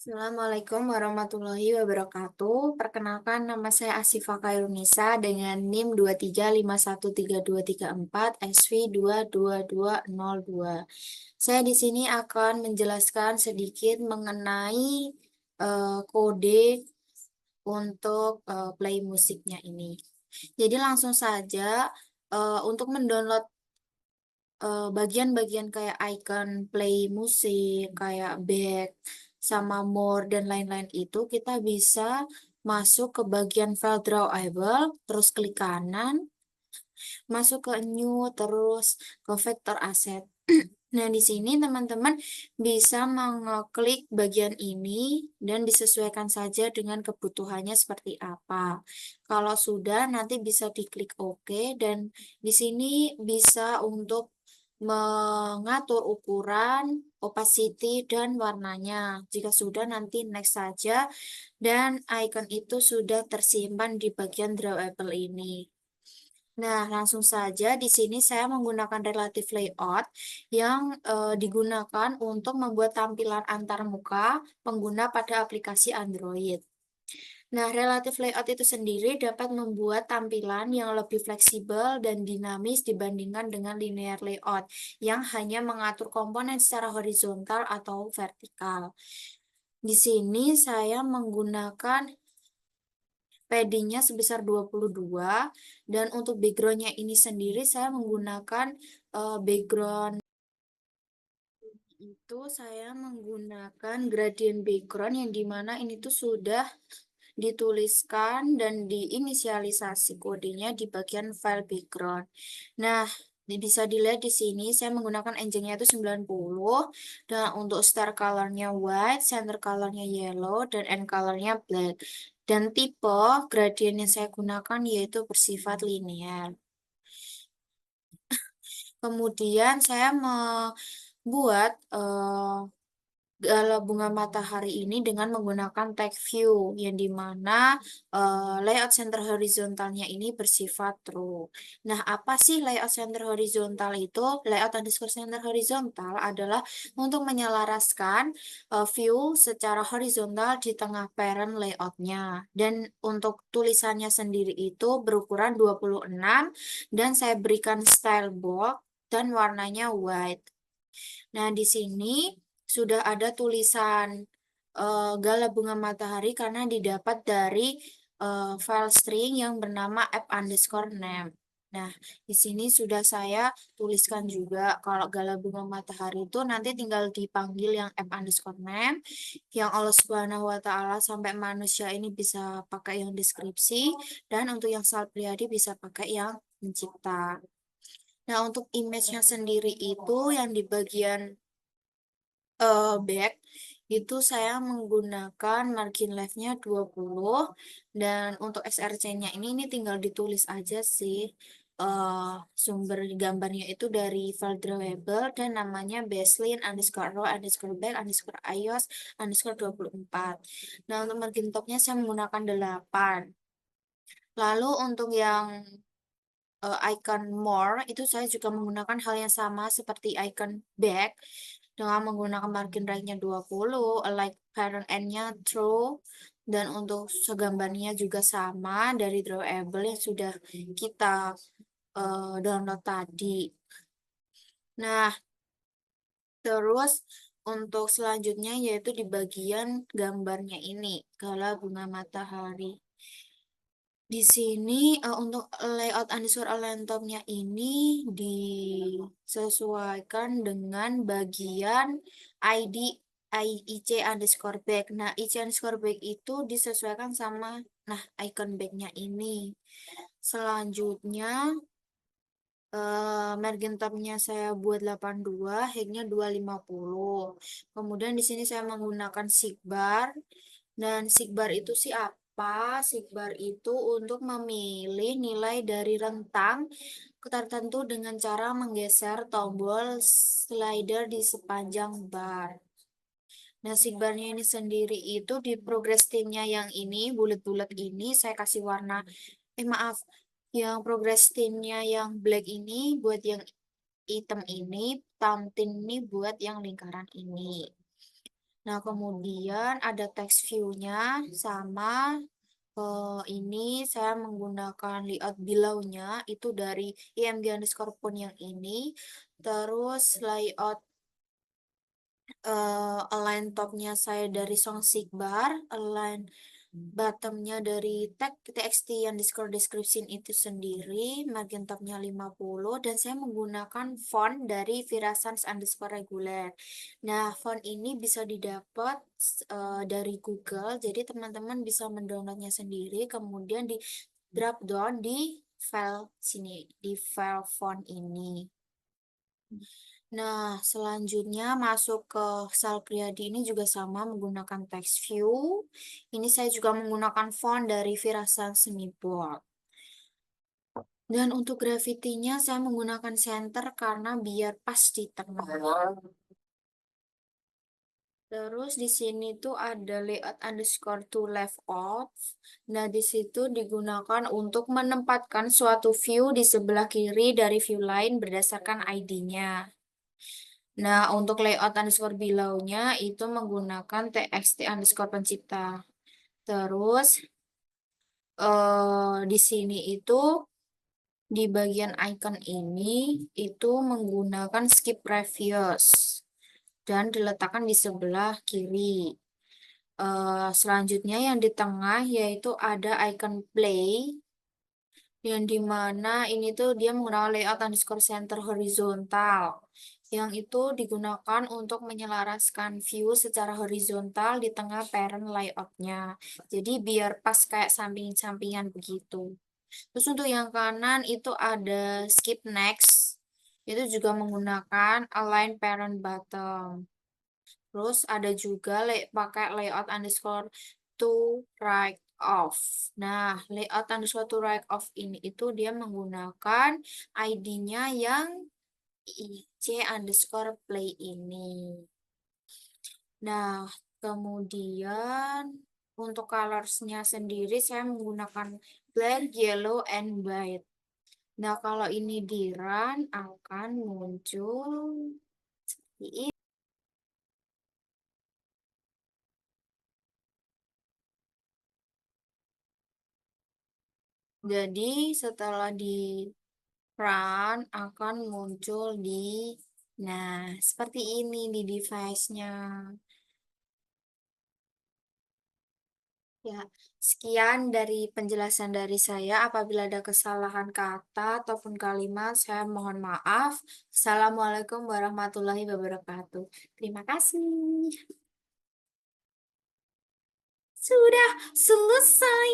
Assalamualaikum warahmatullahi wabarakatuh. Perkenalkan, nama saya Asifa Khairunisa dengan NIM 235132234 SV22202. Saya di sini akan menjelaskan sedikit mengenai kode untuk play musiknya ini. Jadi langsung saja untuk mendownload bagian-bagian kayak icon play musik, kayak back, sama more, dan lain-lain itu kita bisa masuk ke bagian file drawable, terus klik kanan, masuk ke new, terus ke vector asset. Nah, di sini teman-teman bisa mengeklik bagian ini dan disesuaikan saja dengan kebutuhannya seperti apa. Kalau sudah, nanti bisa diklik OK dan di sini bisa untuk mengatur ukuran, opacity, dan warnanya. Jika sudah, nanti next saja dan icon itu sudah tersimpan di bagian drawable ini. Nah, langsung saja di sini saya menggunakan relative layout yang digunakan untuk membuat tampilan antarmuka pengguna pada aplikasi Android. Nah, relative layout itu sendiri dapat membuat tampilan yang lebih fleksibel dan dinamis dibandingkan dengan linear layout yang hanya mengatur komponen secara horizontal atau vertikal. Di sini saya menggunakan paddingnya sebesar 22 dan untuk backgroundnya ini sendiri saya menggunakan background itu saya menggunakan gradient background yang dimana ini tuh sudah dituliskan dan diinisialisasi kodenya di bagian file background. Nah, bisa dilihat di sini saya menggunakan engine-nya itu 90 dan untuk star color-nya white, center color-nya yellow, dan end color-nya black. Dan tipe gradient yang saya gunakan yaitu bersifat linear. Kemudian saya membuat gala bunga matahari ini dengan menggunakan tag view yang dimana layout center horizontalnya ini bersifat true. Nah, apa sih layout center horizontal itu? Layout underscore center horizontal adalah untuk menyelaraskan view secara horizontal di tengah parent layoutnya. Dan untuk tulisannya sendiri itu berukuran 26 dan saya berikan style bold dan warnanya white. Nah, di sini sudah ada tulisan Gala Bunga Matahari karena didapat dari file string yang bernama app_name. Nah, di sini sudah saya tuliskan juga kalau Gala Bunga Matahari itu nanti tinggal dipanggil yang app_name, yang Allah Subhanahu wa Ta'ala sampai manusia ini bisa pakai yang deskripsi, dan untuk yang salad pribadi bisa pakai yang mencipta. Nah, untuk image-nya sendiri itu yang di bagian back itu saya menggunakan margin left-nya 20 dan untuk SRC-nya ini tinggal ditulis aja sih sumber gambarnya itu dari file drawable dan namanya baseline underscore row underscore back underscore ios underscore 24. Nah, untuk margin top-nya saya menggunakan 8. Lalu untuk yang icon more itu saya juga menggunakan hal yang sama seperti icon back dengan menggunakan margin right-nya 20, like parent end-nya true, dan untuk segambarnya juga sama dari drawable yang sudah kita download tadi. Nah, terus untuk selanjutnya yaitu di bagian gambarnya ini, Gala Bunga Matahari. Di sini untuk layout underscore align top-nya ini disesuaikan dengan bagian ID IC underscore back. Nah, IC underscore back itu disesuaikan sama icon back-nya ini. Selanjutnya margin top-nya saya buat 82, height-nya 250. Kemudian di sini saya menggunakan sigbar. Dan sigbar itu sih apa? Sigbar itu untuk memilih nilai dari rentang tertentu dengan cara menggeser tombol slider di sepanjang bar. Nah, sigbarnya ini sendiri itu di progress timnya yang ini, bulat-bulat ini, saya kasih warna, maaf, yang progress timnya yang black ini buat yang hitam ini, tamtin ini buat yang lingkaran ini. Nah, kemudian ada text view-nya sama ini saya menggunakan layout below-nya itu dari img underscore pun yang ini. Terus layout align topnya saya dari Song Sigbar, align bottomnya dari tag txt underscore description itu sendiri, margin topnya 50, dan saya menggunakan font dari Virasans underscore regular. Nah, font ini bisa didapat dari Google, jadi teman-teman bisa mendownloadnya sendiri, kemudian di drop down di file sini, di file font ini. Nah, selanjutnya masuk ke Sal Priadi ini juga sama menggunakan text view. Ini saya juga menggunakan font dari Virasan Semibold. Dan untuk gravity-nya saya menggunakan center karena biar pas di tengah. Terus di sini tuh ada layout underscore to left off. Nah, di situ digunakan untuk menempatkan suatu view di sebelah kiri dari view lain berdasarkan ID-nya. Nah, untuk layout underscore below-nya itu menggunakan txt underscore pencipta. Terus, di sini itu, di bagian icon ini, itu menggunakan skip previous. Dan diletakkan di sebelah kiri. Selanjutnya yang di tengah yaitu ada icon play. Yang dimana ini tuh dia menggunakan layout underscore center horizontal yang itu digunakan untuk menyelaraskan view secara horizontal di tengah parent layoutnya, jadi biar pas kayak samping-sampingan begitu. Terus untuk yang kanan itu ada skip next, itu juga menggunakan align parent bottom. Terus ada juga pakai layout underscore to right off. Nah, layout underscore to right off ini itu dia menggunakan ID-nya yang IC underscore play ini. Nah, kemudian untuk colorsnya sendiri saya menggunakan black, yellow, and white. Nah, kalau ini di run akan muncul seperti ini. Jadi setelah di run akan muncul di, nah, seperti ini di device-nya. Ya, sekian dari penjelasan dari saya. Apabila ada kesalahan kata ataupun kalimat, saya mohon maaf. Assalamualaikum warahmatullahi wabarakatuh. Terima kasih. Sudah selesai.